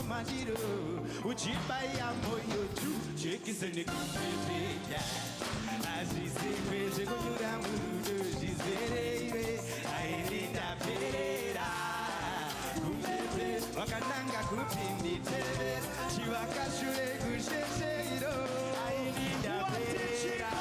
majiro uchibaya moyo tu chekiseni kupepeya azizipeze kunyura murudo zvizereiwe ailinda perera kupepe wakananga kupinditerera chivakashure kushesheiro ailinda perera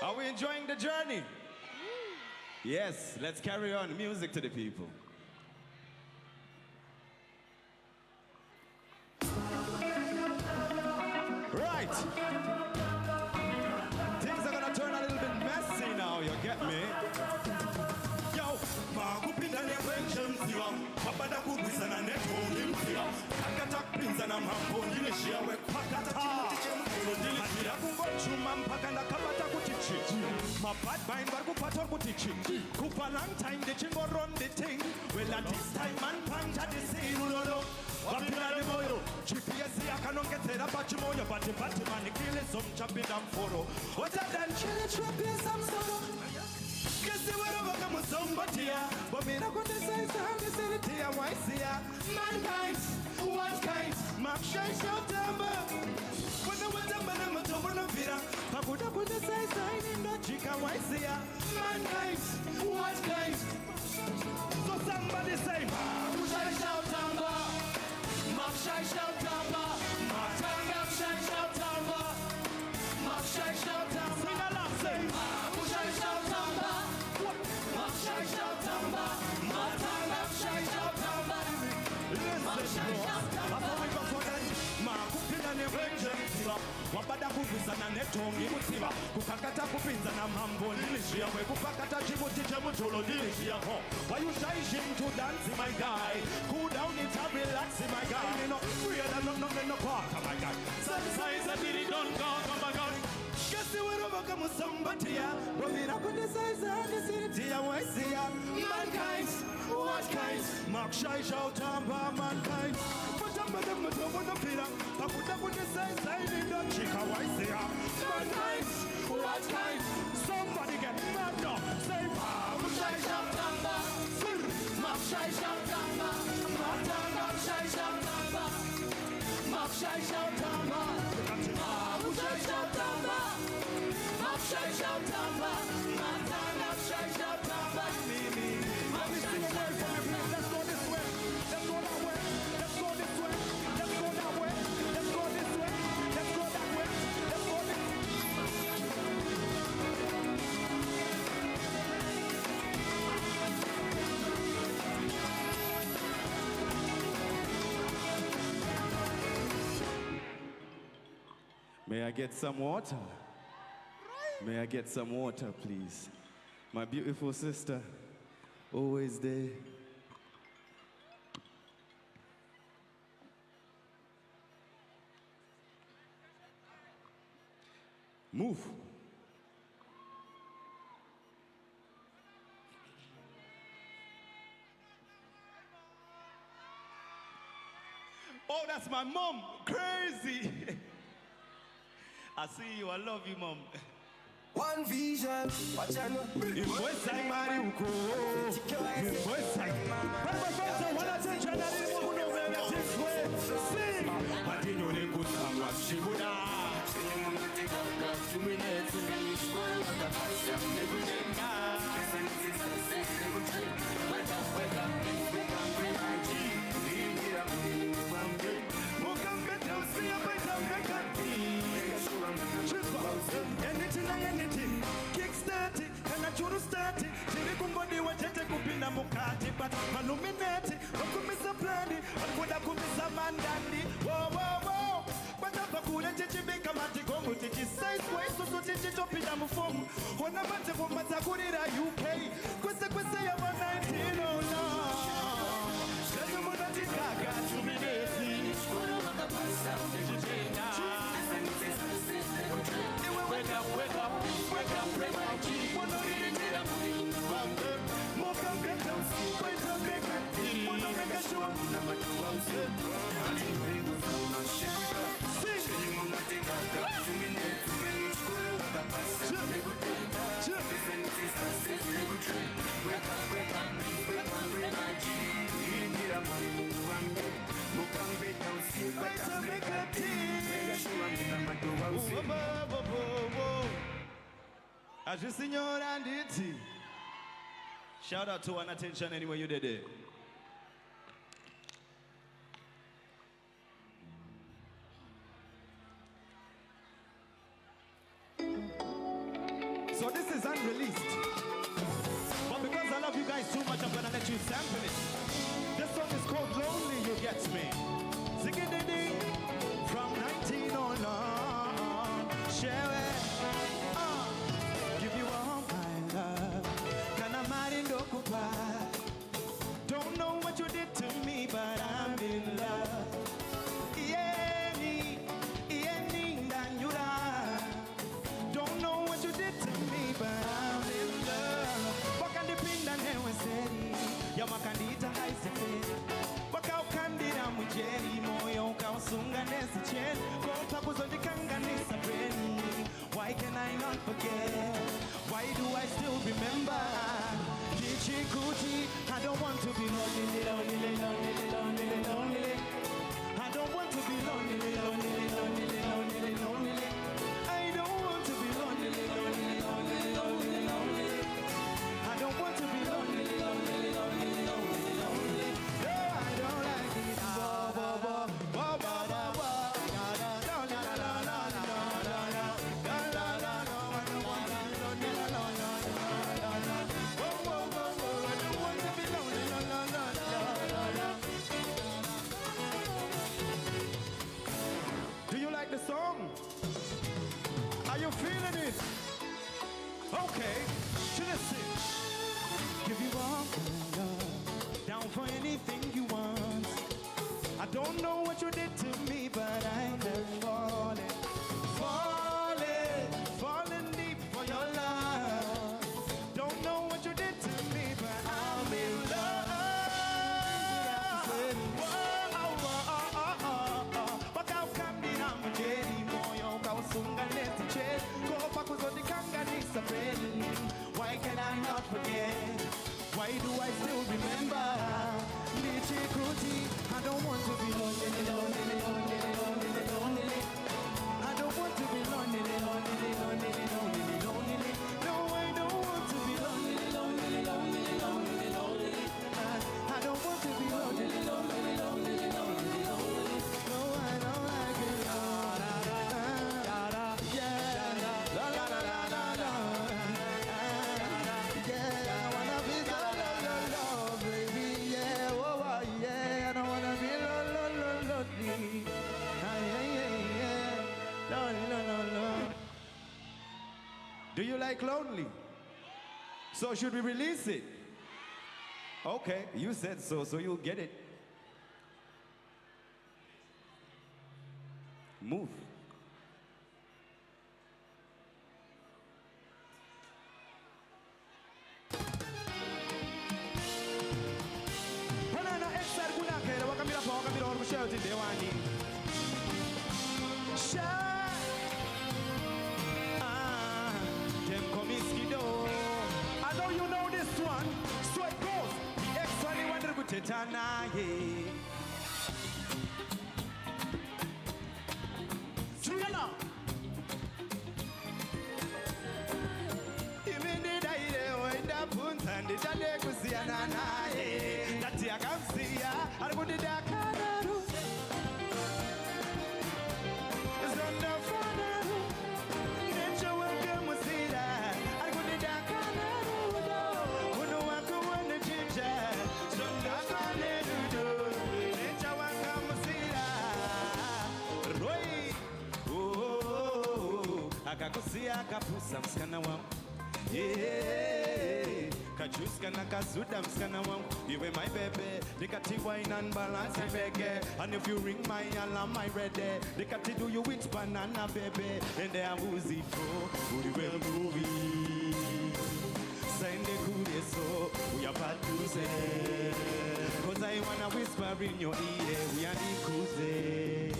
Are we enjoying the journey? Yes, let's carry on. Music to the people. Right. Things are gonna turn a little bit messy now, you get me? Yo, Makupinda ne pension siwa, Papa kubisa na netoni msiwa, Akata pinza na mambo nile shewe pakata. Majira kungo chuma mpaka na kabata kutichi. My bad mind war kupato kutichi. Kupa long time the chingo run the thing. Well at this time man panja the scene ulolo. Wapila de moyo. GPS ya kanongetera pachimoyo. Bati man kile some champi dam foro. What's that chile trapi some solo. Kasi wero kama sombatia. Wamira kote saisa hangi siritia waisia. Mankind, what kind? Makshay shotamba. When I went up and I'm a top on a vira, I put up with the size in the chica white here. Mankind, what kind? So somebody say, Makshay shotamba, Makshay shotamba, Makshay shotamba, Makshay shotamba. Sing along, say, Makshay shotamba, Makshay shotamba, Makshay shotamba. Listen, bro. Makupinda ne vengeance siwa wabada kugusa na netongi mutiba kukakata kupinza na mambo nilishia we kupakata chibuti chemutulo nilishia ho why you trying to dance my guy cool down it and relax my guy you know freedom no quarter my guy sometimes I did it don't go oh my god guess you were over come somebody ya wabira kunde size and the city ya waisia mankind what kind Makshay shout amba mankind Madam, Pakuta put the size in the chica white there. Mankind, what kind? Somebody get mad up. Say, Makshay shotamba, Makshay shotamba, Makshay shotamba, Makshay shotamba, Makshay shotamba, Makshay shotamba, Makshay shotamba. Let me sing a word from you. Let's go this way. Let's go that way. Let's go this way. Let's go that way. Let's go this way. Let's go that way. Let's go this way. May I get some water? May I get some water, please? My beautiful sister, always there. Move. Oh, that's my mom. Crazy. I see you. I love you, mom. One vision, watch out. Voice like Mario. Voice like sing. But you know they could come what she would anything, kickstart it, and I choose to start it. Chili kumbodi wachete kupinda mukati, but maluminati, wakumisa plani, wakuda kumisa mandandi. Whoa, whoa, whoa. But I'm a cool and chichibika matigongo, chichi size way, so chichi topida mufomu. Wana mate for Matakurira UK, kwese ya 119, oh no. Shanya muna tikaga, chuminesi. Wake up, wake up, wake up, wake up. As you signor and it. Shout out to One Attention anywhere you did it. So this is unreleased. But because I love you guys too much, I'm gonna let you sample it. This song is called Lonely, You Get Me. Ziggy-dee-dee. From 19 on, shewe. Give you all my love. Can I mind don't know what you did to me, but I'm in love. Don't know what you did to me, but I'm in love. Wakandipinda newe seri, ya makandita haiseferi. Waka ukandira mujeri, moyo ukausunga nesi cheni. Kopa kuzondikanga nisa breni. Why can I not forget? Why do I still remember? Kuti, I don't want to be lonely, lonely, lonely, lonely, lonely. I don't want to be lonely, lonely, lonely, lonely, lonely. I don't want to be lonely, lonely, lonely, lonely, lonely. I don't want to be lonely, lonely, lonely, lonely, lonely. No, I don't like it. The song? Are you feeling it? Okay, to listen. Give you all my love, down for anything you want. I don't know what you did to me, but I have fallen, fallen, fallen deep for your love. Don't know what you did to me, but I'm in love. Why can I not forget? Why do I still remember? I don't want to be lonely, lonely, lonely, lonely, lonely. I don't want to be lonely, lonely, lonely, lonely, lonely. No, I don't want to be lonely, lonely, lonely, lonely, lonely. I don't want to be lonely, lonely, lonely, lonely, lonely. No, I don't like it. Do you like lonely? So should we release it? Okay, you said so, so you'll get it. Move. I know you know this one, so it goes. Tetana, yeah. Chuyana. Imini daire oida puntandi jade kusiana na yeah. Dati akamsiya argudi dakanaru. Zonda fanaru. Necha welcome musira argudi dakanaru. Kuno wako wana jinja. Zonda fanaru. Necha welcome musira. Roy. Akakusia kapusa mskana wangu. Yeah, kachuska na kazuda mskana wangu. You were my baby. Nikati wine and balance reggae. And if you ring my alarm, I ready. Nikati do you with banana baby. And there was it for we will movie. Send the good so we are bad to say. Cause things I wanna whisper in your ear. We are nikuze.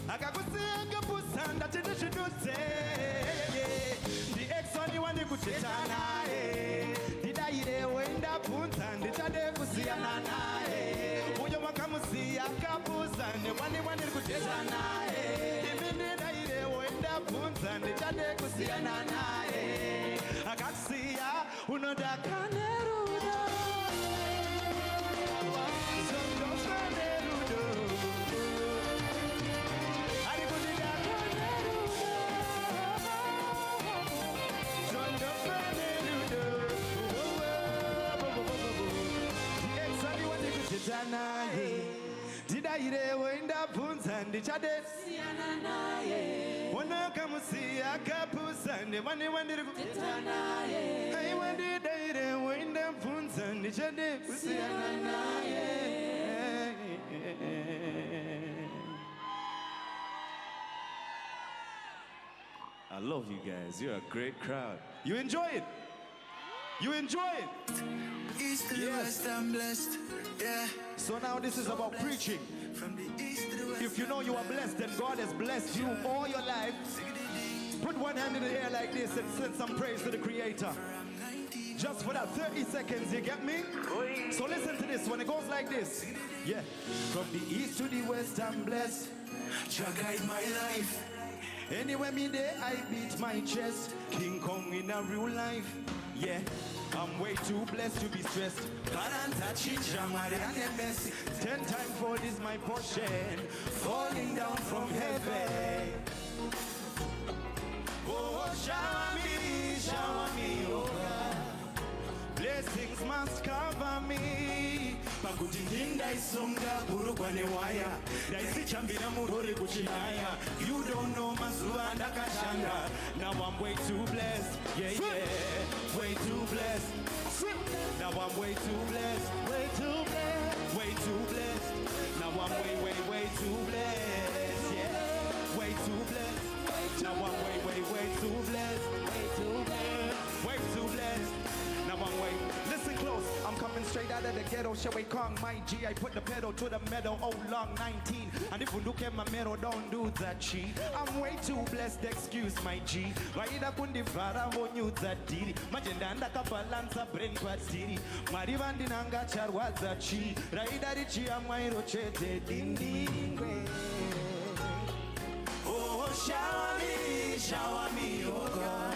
Akakusiga pusanda tidishiduse. The ex only one kuchitana. Didaire wenda punta ndichade kusiana nae. Uyo makamusi akapusane wani kuchitana. Didaire wenda punta ndichade kusiana nae. Akakusiya unodakane. Didaire wenda punza ndichade siana naye. Wana kamusi akapusane wani kuchitanaye. Hey wandi daire wenda punza ndichade siana naye. I love you guys. You're a great crowd. You enjoy it. You enjoy it. East to the west, I'm blessed. Yeah. So now this is about preaching. From the east to the west. If you know you are blessed and God has blessed you all your life, put one hand in the air like this and send some praise to the Creator. Just for that 30 seconds, you get me? So listen to this when it goes like this. Yeah. From the east to the west, I'm blessed. Jah guide my life. Anywhere me there, I beat my chest. King Kong in a real life. Yeah. I'm way too blessed to be stressed. God and touch it, Jamarian Messi. 10 times for this my portion, falling down from heaven. Oh, shower me, oh God. Blessings must cover me. Pakuti ndinda isonga burukwane waya. Daisi chambina murori kuchinaya. You don't know mazuwa ndakashanga. Now I'm way too blessed. Yeah, yeah. Way too blessed. Now I'm way too blessed. Way too blessed. Way too blessed. Now I'm way too blessed. Yeah. Way too blessed. Now I'm way too blessed. Way too blessed. Way too blessed. Now I'm way. Listen close. I'm coming straight out of the ghetto. Shewe Kong, my G. I put the pedal to the metal. Oh, long 19. And if you look at my metal, don't do that cheat. I'm way too blessed. Excuse my G. Waida kundi vara vonyu that diri. Majenda andaka balansa brain quad city. Marivandi nanga charwaza chi. Raida richi amwairo chete dindingwe. Oh, shower me, oh God.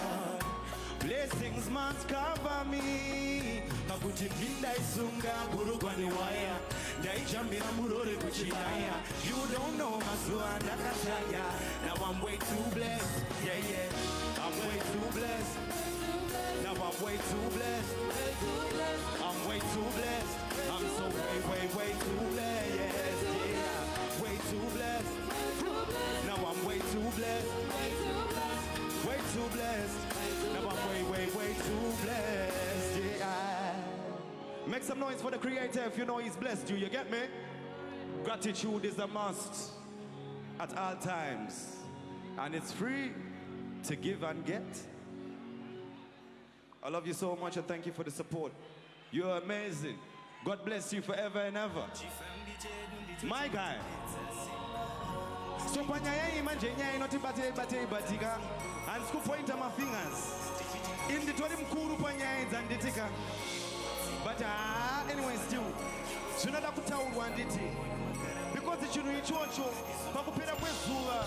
Blessings must cover me. Pakuti vinda isunga burukwane waya. Daijambira murore kuchinaya. You don't know mazuwa ndakashaya. Now I'm way too blessed. Yeah, yeah. I'm way too blessed. Now I'm way too blessed. I'm way too blessed. I'm so way too blessed. Yes, yeah. Way too blessed. Now I'm way too blessed. Way too blessed. Now I'm way too blessed. Yeah. Make some noise for the Creator if you know He's blessed you. You get me? Gratitude is a must at all times. And it's free to give and get. I love you so much and thank you for the support. You're amazing. God bless you forever and ever. My guy. So panyaya imanjenya inoti bate batika. And scoop point my fingers. In the 20 mkuru panyaya zanditika. But anyway still. Shunada kutaurwa nditi. Because chinu ichocho pakupera kwezuva.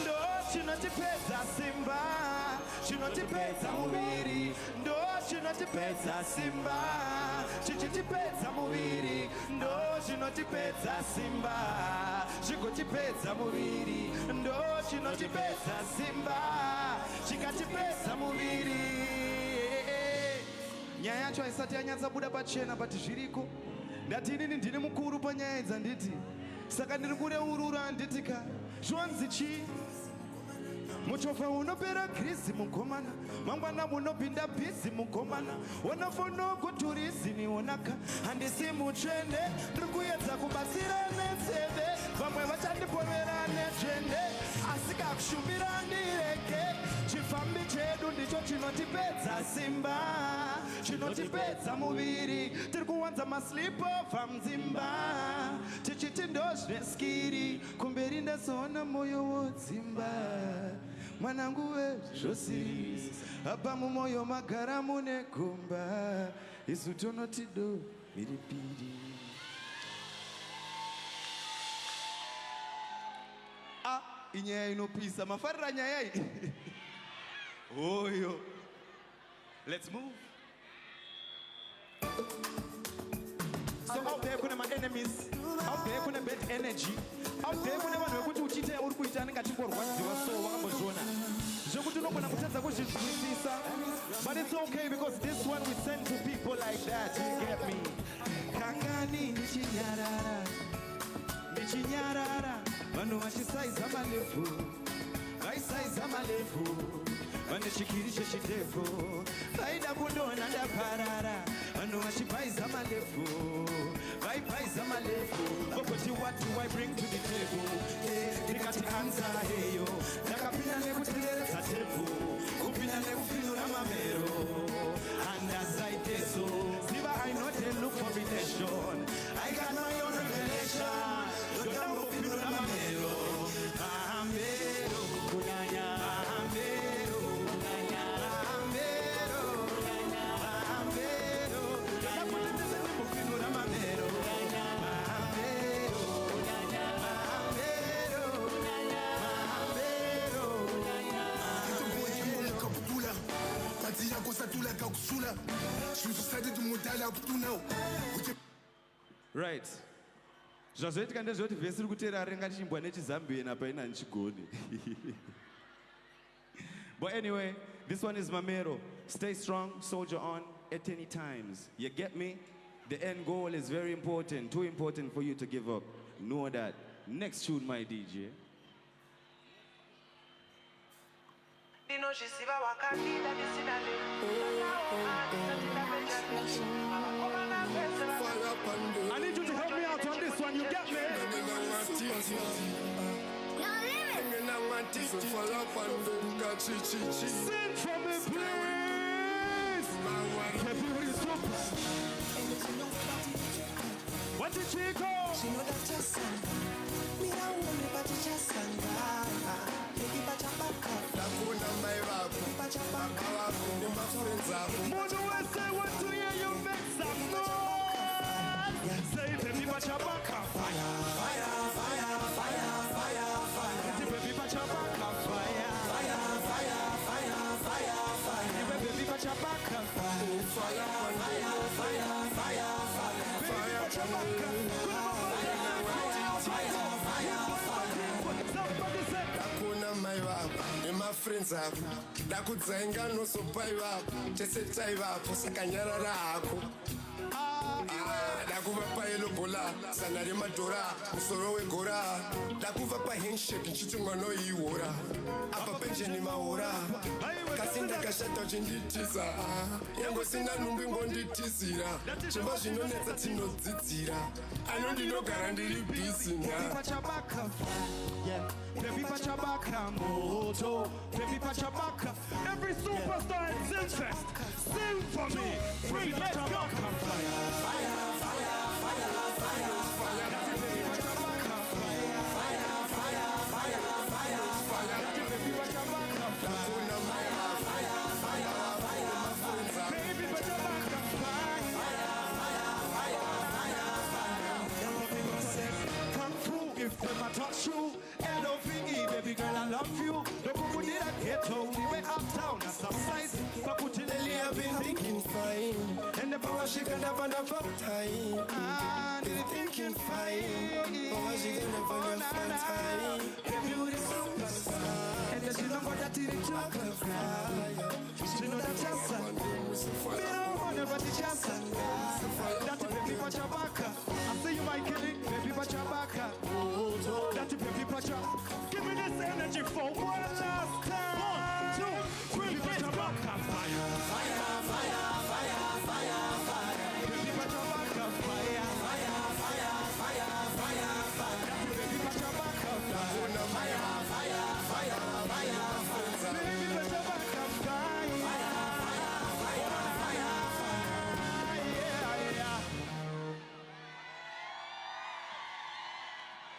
Ndo chinotipedza simba, chinotipedza muviri. Ndo chinotipedza simba, chichitipedza muviri. Ndo chinotipedza simba, chigotipedza muviri. Ndo chinotipedza simba, chikatipedza muviri. Nyaya yacho haisati yanyanza buda pachena pati zviriko. Ndati inini ndine mukuru panyaya dzanditi. Saka ndiri kureurura nditika. Zvanzi chi? Muchofa unopera krizi mukomana. Mangwana munopinda bhizi mukomana. Unofono kuturizimi onaka. Handisi muchende. Ndikuyedza kubatsira nenzeve. Vamwe vachandiponera nejende. Asika kushumira ndireke. Chifambi chedu ndicho chinotipedza simba. chinotipedza muviri tiri kuwanza masleepover mdzimba tichiti ndozveskiri kumberi ndazoona moyo wodzimba mwanangu wezvosirisi apa mumwoyo magara mune gomba isu tonoti do miripiri. Inyaya inopisa mafarira nyaya iyi. Oyo. Let's move. So out there kuna my enemies, out there kuna bad energy, out there kuna vanhu vekuti uchite uri kuita anenge achingorwadziwa so wakambozviona zvekuti unogona kutadza kuzvizwisisa, but it's okay because this one we send to people like that, you get me. Kangani nichinyarara vanhu vachisaiza malefu vaisaiza malefu vane chikiri chechitefu vaida kundona ndaparara vanhu vachipaiza malefu vaipaiza malefu vokoti what do I bring to the table ndikati anza heyo ndakapinda nekutereredza tepu kupinda nekupinura mamero andasaiteso ziva I know they look for relation I got no your revelation ndoda ngopinura mamero mamero kunyanya mamero Right. Zvazoitika ndezvoti vhesi iri kuteera renga chimbwa nechizambia napaina nchigoni. But anyway, this one is Mamero. Stay strong, soldier on at any times. You get me? The end goal is very important, too important for you to give up. Know that. Next tune, my DJ. I need you to help me out on this one, you get me? Sing for me, please! What's it, Chico? Mono will say what to hear you make some noise. Say baby bachabaka fire, fire, fire, fire, fire, fire. Baby bachabaka fire, fire, fire, fire, fire, fire. Baby bachabaka fire, fire, fire, fire, fire, fire. Baby bachabaka my friends up, Dakuzenga no so pay up, just a tie up, Sakanyara. Dakuva Paelo Bola, Sanari Madora, Musoro Gora, Dakuva Pahinship, Chitungo Iwora, Apa Benjamin Maora, Casinda Cashato Jinditiza, Yangosina Numbi Tizira, Chimashino Netino Zizira. I know you know Garandi busy now. Baby Pachabaka Moto, Baby Pachabaka, every superstar at Zimfest, sing for me. Baby Pachabaka fire, fire, fire, fire, fire, fire. Baby Pachabaka fire, fire, fire, fire, fire, fire. Baby Pachabaka fire, fire, fire, fire, fire. Baby Pachabaka fire, fire, fire, fire, fire. Come through if them a touch you. Baby girl, I love you. Don't go with that ghetto. We went uptown at some size. Pakutileli, I've been thinking fine. And the power she can never time. Did thinking fine. Power she can never time. Baby, with a superstar. And then she know what that is. She know that chance. We don't want nobody chance. That baby Pachabaka. I say you might kill it. Baby Pachabaka. That baby Pachabaka. Give me this energy for one last time. 1, 2, 3, Pachabaka fire, fire, fire, fire, fire, fire. Baby Pachabaka fire, fire, fire, fire, fire, fire. Baby Pachabaka fire, fire, fire, fire, fire, fire. Baby Pachabaka fire, fire, fire, fire, fire, fire.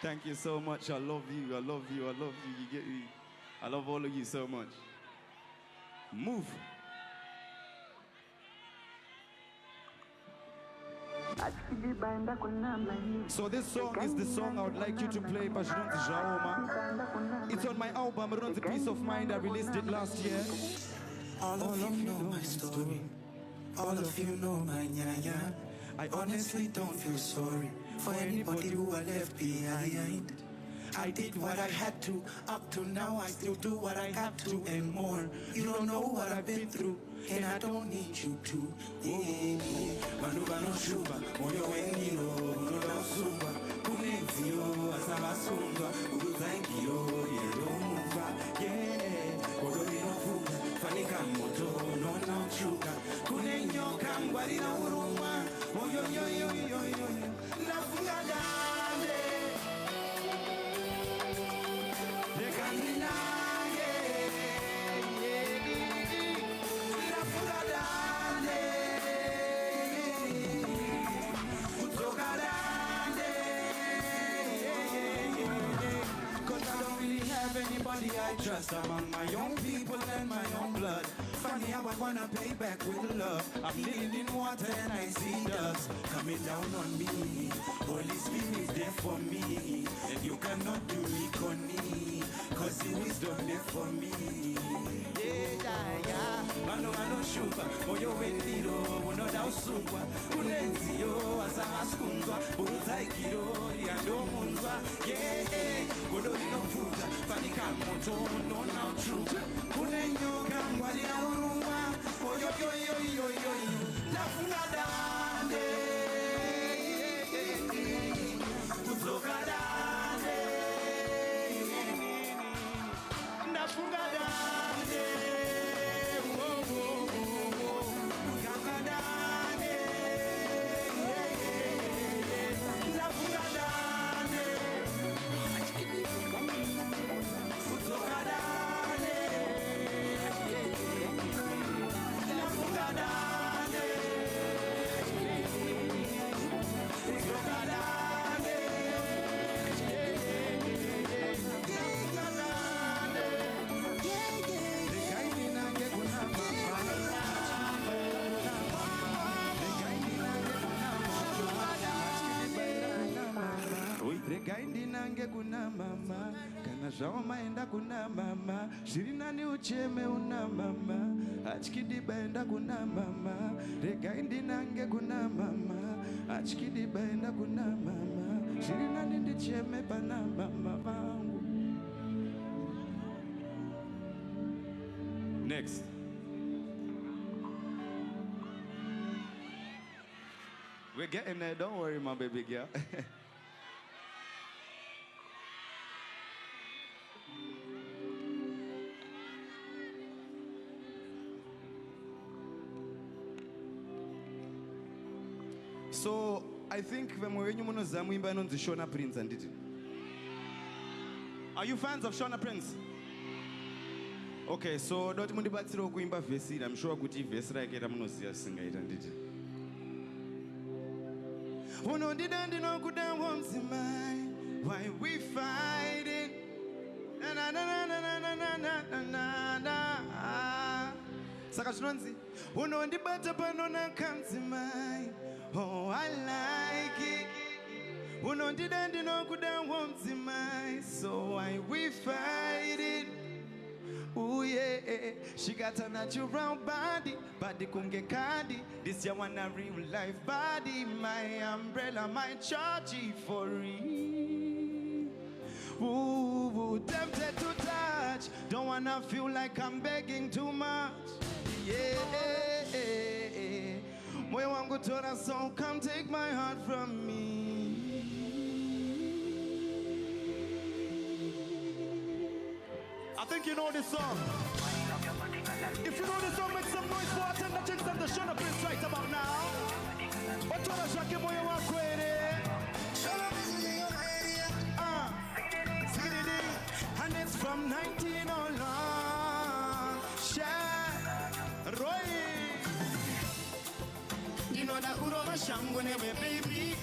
Thank you so much. I love you. I love you. I love you. You get me? I love all of you so much. Move. So this song is the song I would like you to play, Pashidonzi Jaoma. It's on my album, Ronzi Peace of Mind. I released it last year. All of you know my story. All of you know my nyanya. I honestly don't feel sorry for anybody who I left behind. I did what I had to. Up to now I still do what I have to and more. You don't know what I've been through, and I don't need you to. Manuba no shuba, moyo wengiro, unoda usuba. Kunenzio, asabasumba, uruzangio, yelo muva. Yeah, kodori no fuga, fanika moto, no no chuka. Kunenyoka, ngwari na uruma, moyo yo yo yo yo yo. La fuga dande. Anybody I trust among my own people and my own blood. Funny how I wanna pay back with love. I'm living in water and I see dust coming down on me. Holy Spirit there for me, and you cannot do it on me, cause the wisdom there for me. Mano shuba, moyo wendiro, unoda usungwa. Kunenzio, asamaskunzwa, uzaikiro, liando munzwa. Yeah, kodori no fuga, fanika moto, no now true. Kunenyoka, mwali na uruma, moyo yo yo yo yo yo. La funga dande, kuzoka dande, la funga dande. Regaindi nange kuna mama, kana Jaoma enda kuna mama, Shirinani ucheme una mama, Achkidiba enda kuna mama, Regaindi nange kuna mama, Achkidiba enda kuna mama, Shirinani ndicheme pana mama vangu. Next. We're getting there, don't worry my baby girl. So, I think when you want to Zamwimba on the Shona Prince and did. Are you fans of Shona Prince? Okay, so don't mundi batsiro kuimba verse. I'm sure kuti verse like it I'm no singa it and did. Uno didn't know good and once in mine. Why we fighting? Na na na na na na na na na na. Sakashunzi. Uno di bata panona comes in mine. Oh, I like it. Uno didn't know good and once in mine. So why we fighting? Ooh yeah, she got a natural body, body kunge kandi. This year want a real life body. My umbrella, my chargy for real. Ooh, tempted to touch. Don't wanna feel like I'm begging too much. Yeah, moyo wangu tora so come take my heart from me. I think you know this song. If you know this song, make some noise for Attend the Chicks and the Shona Prince right about now. Otora shake moyo wako ere. And it's from 19 on. Roy. You know that Uroma Shangone, baby.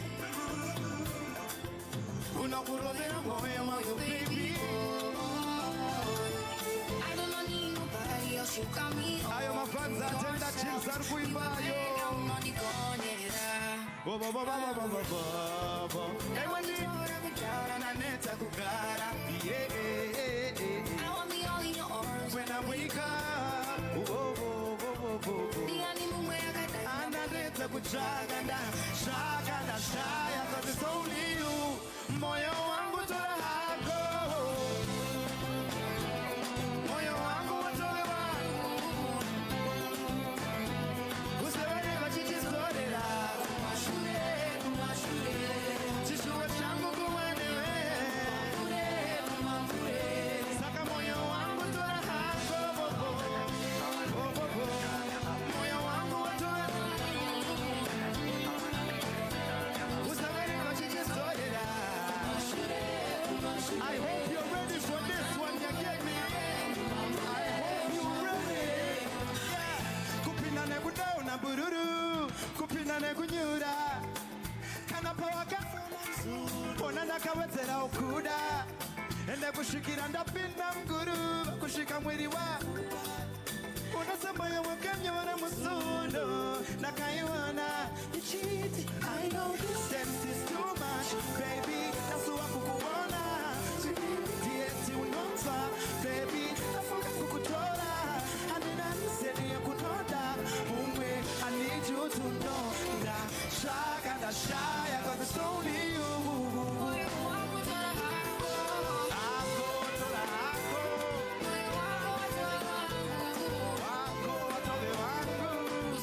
kurovera moyo wangu baby. I don't need nobody else, you got me. Ayo mafanza tenda chinsa kuimbayo. Bo bo bo bo bo bo bo bo. Ewani na neta kugara. Yeah. I want me all in your arms When I wake up. Bo bo bo bo bo. the animal where I got that. And I neta kuchaganda. Shaganda shaya. Cause it's only you. Moyo wangu tola hako. Moyo wangu watole wangu. Usewele kwa chichi zorela. Chishuwa changu kuwenewe. Saka moyo wangu tola hako. Moyo wangu watole wangu. Usewele kwa chichi zorela. I hope you're ready for this one, you get me? I hope you're ready. Yeah. Kupina ne kudauna bururu, kupina ne kunyura. Kana pawaka, ona nakawetera okuda. Ende kushikira ndapinda mguru, kushika mwili wa. Unasema ya wakenya wana musundo, nakaiwana. You cheat, I know this sense is too much, baby. Nasuwa kukuona, dieti unonfa, baby. Nafuka kukutola, anina niseni ya kunoda. Umwe, I need you to know that shaka da shaya, cause it's only you. Ako, tola ako. Wako, watole wangu.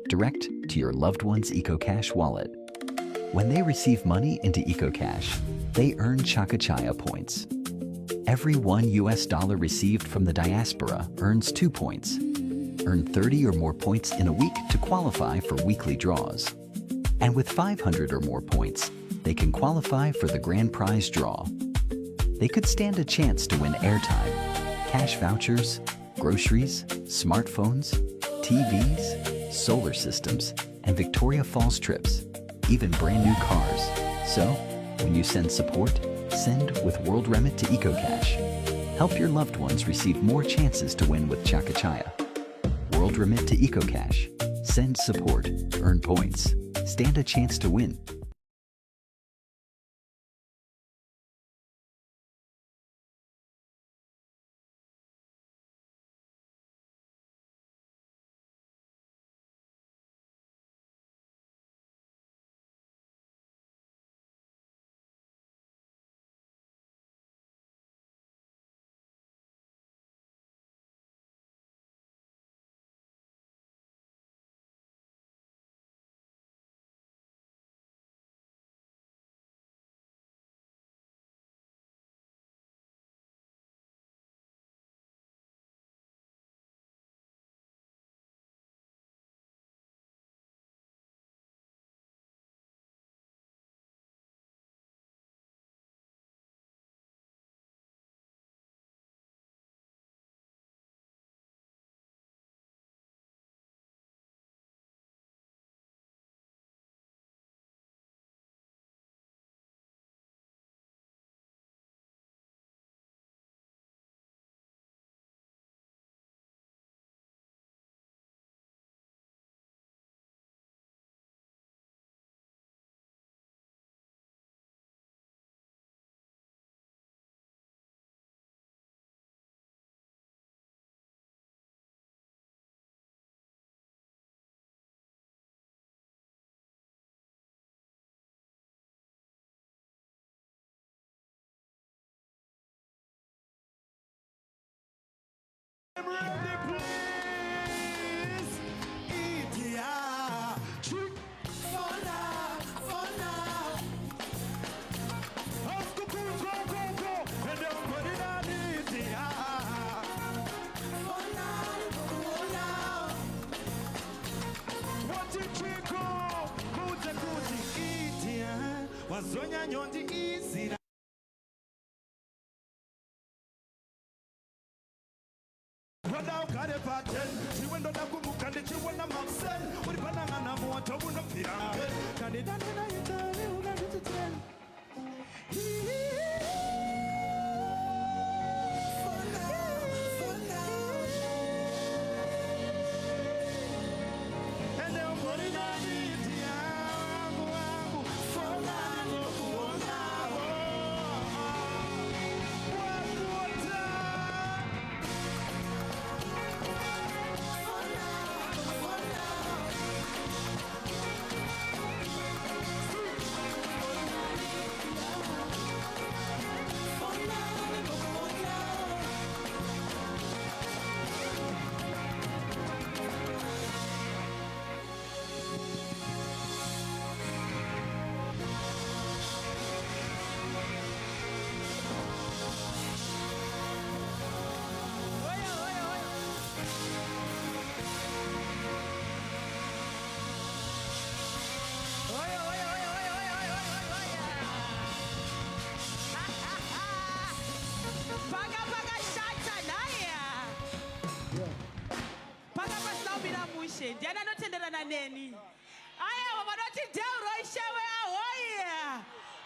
direct to your loved one's EcoCash wallet. When they receive money into EcoCash, they earn Chakachaya points. Every $1 received from the diaspora earns 2 points. Earn 30 or more points in a week to qualify for weekly draws. And with 500 or more points, they can qualify for the grand prize draw. They could stand a chance to win airtime, cash vouchers, groceries, smartphones, TVs, solar systems, and Victoria Falls trips, even brand new cars. So, when you send support, send with World Remit to EcoCash. Help your loved ones receive more chances to win with Chakachaya. World Remit to EcoCash. Send support, earn points, stand a chance to win. I'm ready, please. Eat, yeah. Trick. For now, for now. Go, go, go, go, go. And then put it on it, yeah. For now, for now. What you chico? Kuta kuti eat, yeah. Wazonya nyondi easy. Wanda ukade paten, chiwendo na kumukande chiwona mamsen, ulipana ngana moto unampiranga. Kanida nina itali ugandi tutren. For now, for now. And then put it on it, yeah. For now, for now. Ndiana notenderana neni. Aya vanoti Delroy shewe ahoya.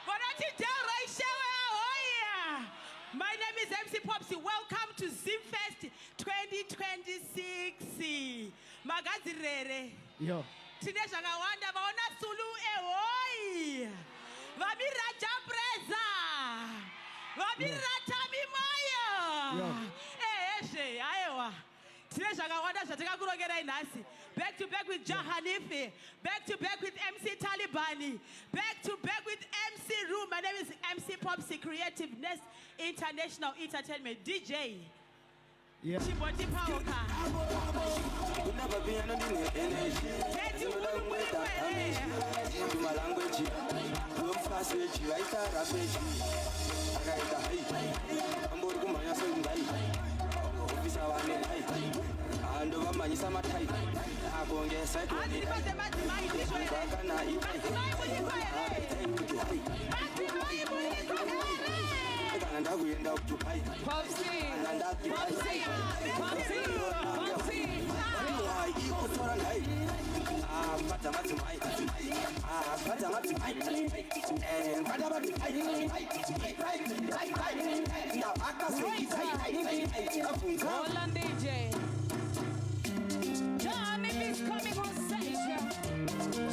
Vanoti Delroy shewe ahoya. My name is MC Popsy. Welcome to Zimfest 2026. Magazirere. Yo. Tine zvakawanda vaona Sulu ehoi. Vamira Jambreza. Vamira Tami Moyo. Eshe, ayewa. Back to back with Jahanifi. Back to back with MC Talibani. Back to back with MC Room. My name is MC Popsy, Creativeness International Entertainment DJ. Yeah. Chiboti Pauka. Never be an energy. My language. Don't fast it, right there, I'm going to my son. And over my summer type, I'm going to get set. And I will end up to pay. Popsy, Popsy, Popsy, Popsy. Roland DJ. Johnny is coming on stage.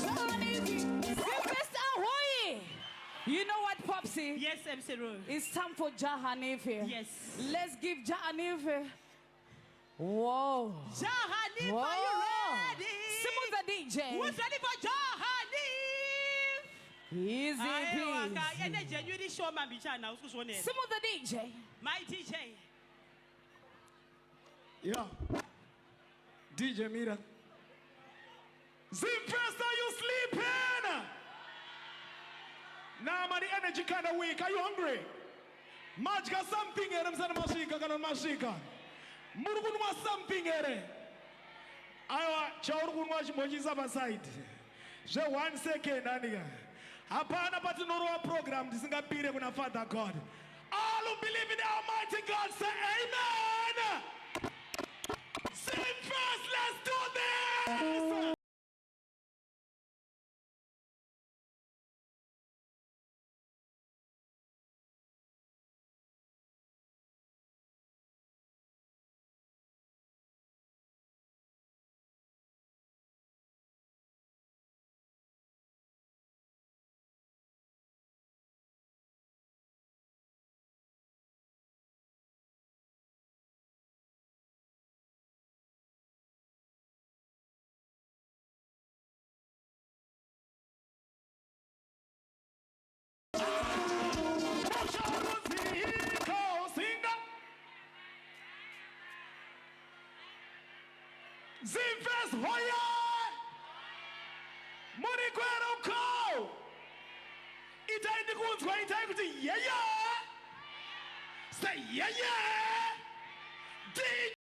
Johnny, Zimfest ahoy! You know what, Popsy? Yes, MC Ru. It's time for Jahanifi. Yes. Let's give Jahanifi. Whoa. Jahanif, Whoa. are you ready? Simon the DJ. Who's ready for Jahanif? Easy peasy. Ene genuine show man bichana usikusone. Simon the DJ. My DJ. Yeah. DJ Mira. Zimfest, are you sleeping? Now I'm the energy kind of weak. Are you hungry? Match got something here. I'm saying mashika kana mashika. Murugun was something here. Ayo chaurgun was mojiza baside. Je 1 second aniga. Hapana pati norwa program disingapire kuna Father God. All who believe in the Almighty God say amen. Zimfest, let's do this. Zimfest hoya! Murikwera uko! Itaindi kunzwa itaindi kuti yeah yeah! Say yeah yeah! DJ!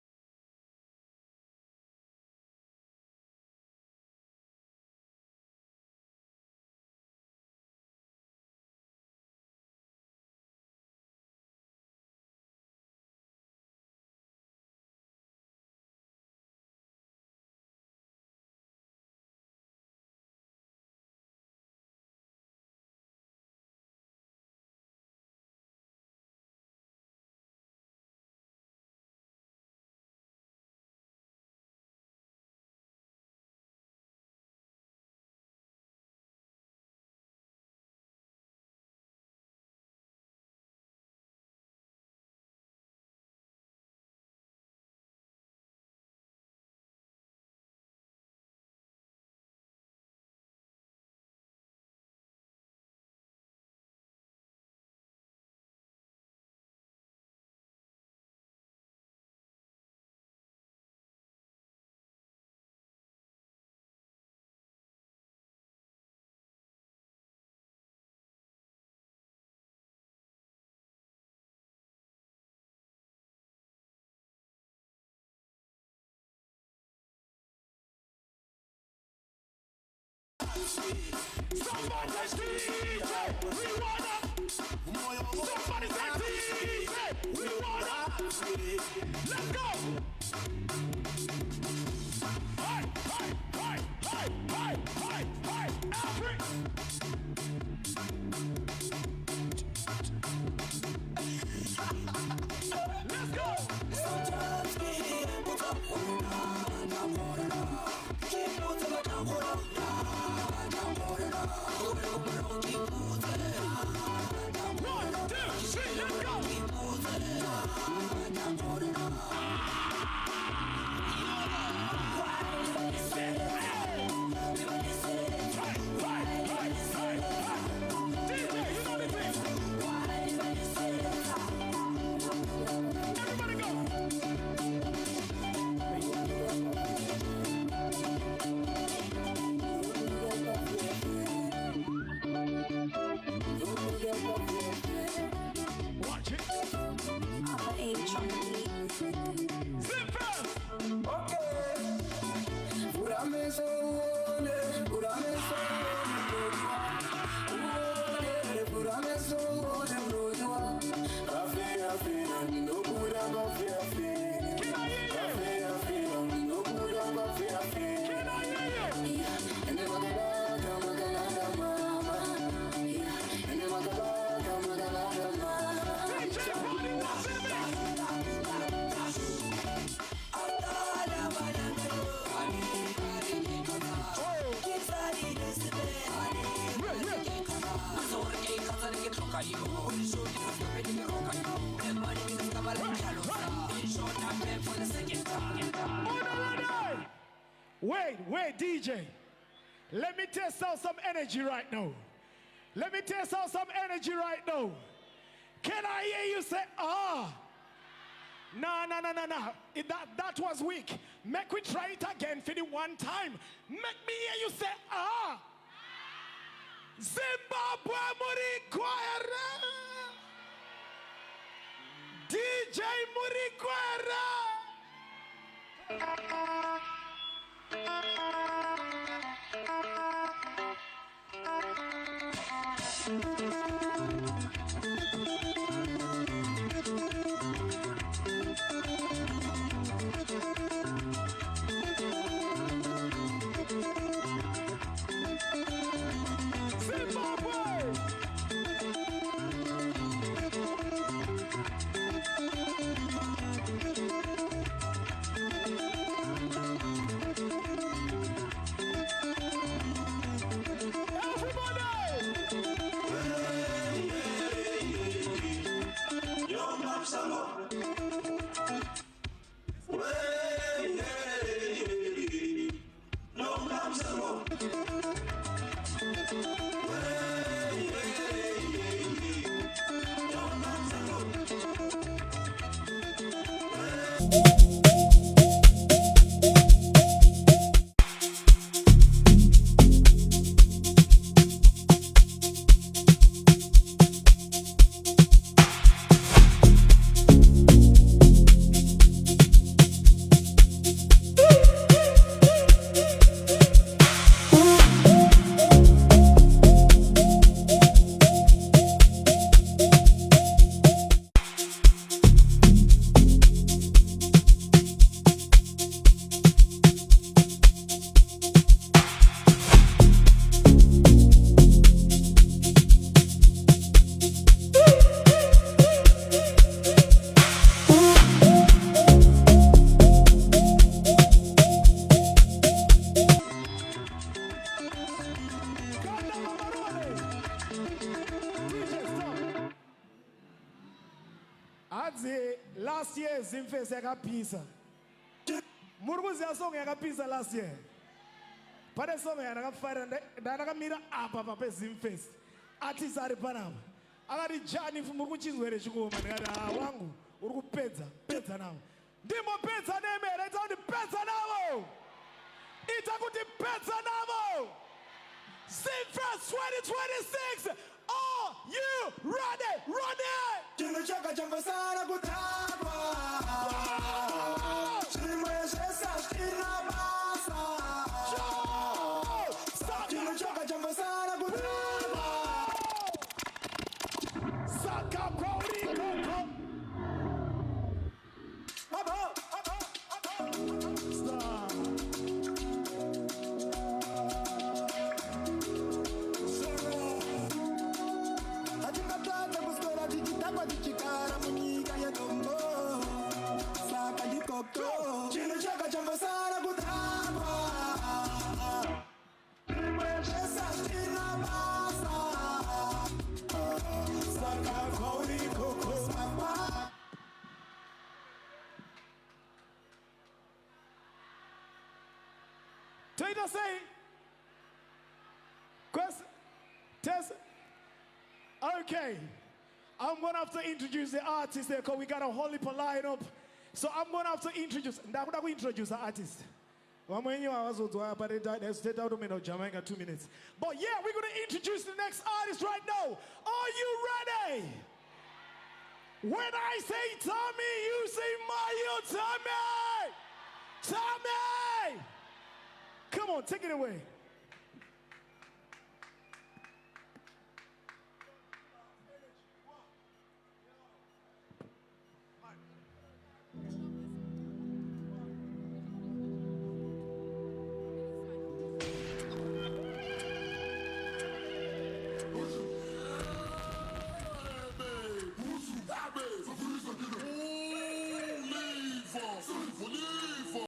Somebody say DJ, we wanna. Somebody say DJ, we wanna. Let's go. Hey, hey, hey, hey, hey, hey, hey, Africa. Let's go. One, two, three, let's go. Wait, DJ. Let me test out some energy right now. Let me test out some energy right now. Can I hear you say, ah? No. That was weak. Make we try it again for the one time. Make me hear you say, ah. Zimbabwe Murikwera. DJ Murikwera. Last year, Zimfest yakapisa. Muruguzi ya song yakapisa last year. Pade song yakafara ndakamira apa pa Zimfest. Artists ari panapa. Akati jani murugu chizwere chikoma ndikati wangu uri kupedza nawo. Ndimo pedza nemera ita kuti pedza nawo. Ita kuti pedza nawo. Zimfest 2026. Are you ready? Ready? Chino chaka chambasana kutagwa. Chimwezesa chinabasa. Chino chaka chambasana kutagwa. Saka kwauri koko. Stop. Chino chaka chambasana kutagwa. Chimwezesa chinabasa. Saka kwauri koko. Tater say. Question. Test. Okay. I'm going to have to introduce the artist there because we got a whole heap of lineup. So I'm going to have to introduce the artist. But yeah, we're going to introduce the next artist right now. Are you ready? When I say Tommy, you say Mario Tommy! Tommy! Come on, take it away.